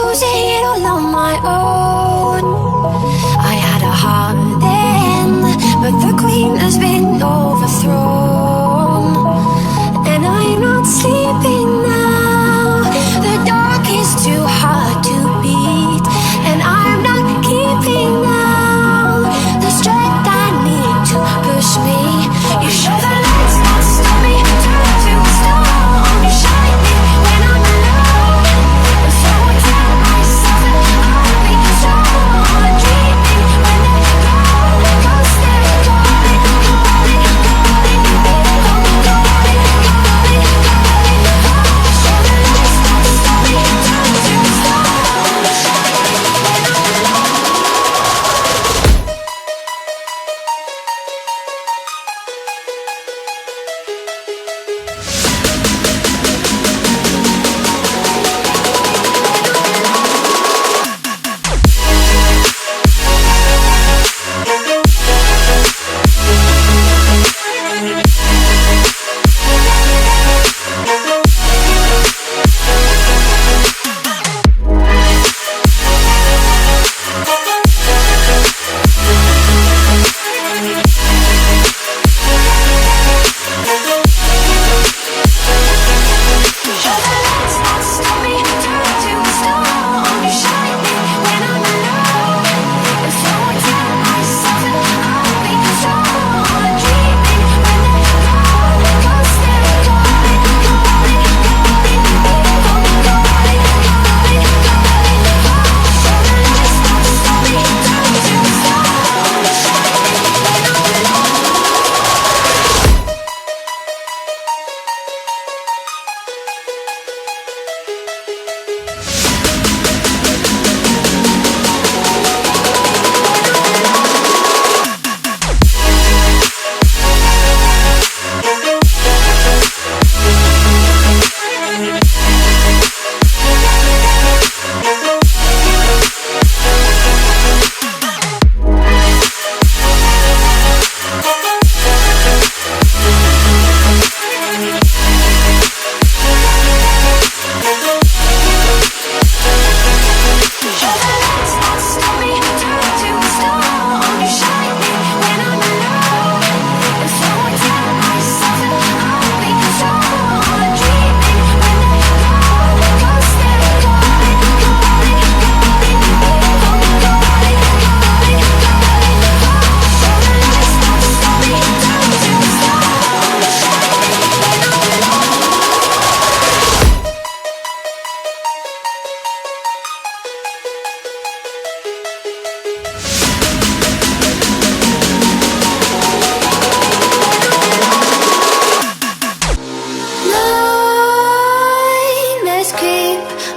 lose it all on my own. I had a heart then, but the queen has been overthrown, and I'm not sleeping now. The dark is too hard to beat, and I'm not keeping now the strength I need to push me. You show the lights that stop me, turn to a star. You shine me when I'm alone, and so I tell myself that I'll be strong. I'm dreaming when they're gone, 'cause they're calling, calling, calling, calling, calling, calling, calling. Show the lights that stop me, turn to a star. You shine me when I'm alone.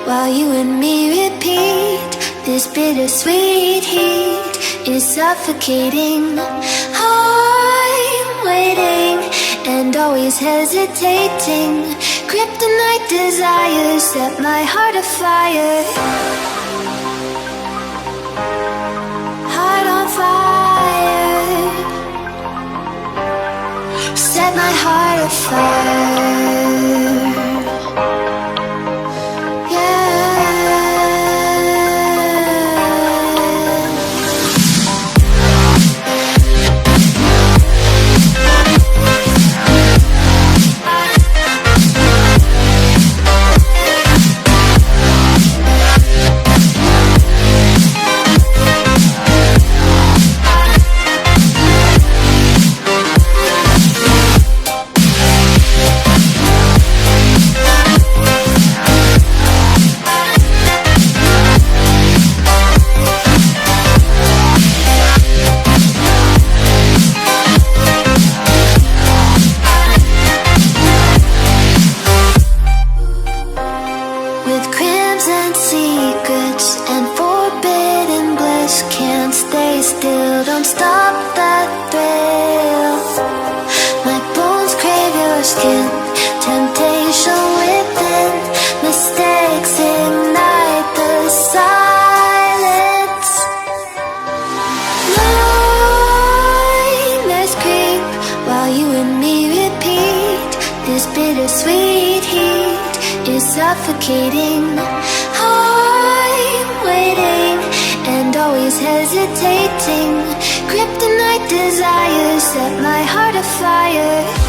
While you and me repeat, this bittersweet heat is suffocating. I'm waiting and always hesitating. Kryptonite desires set my heart afire. Heart on fire. Set my heart afire. Don't stop that thrill. My bones crave your skin. Temptation within. Mistakes ignite the silence. Nightmares creep while you and me repeat. This bittersweet heat is suffocating. I desires set my heart afire.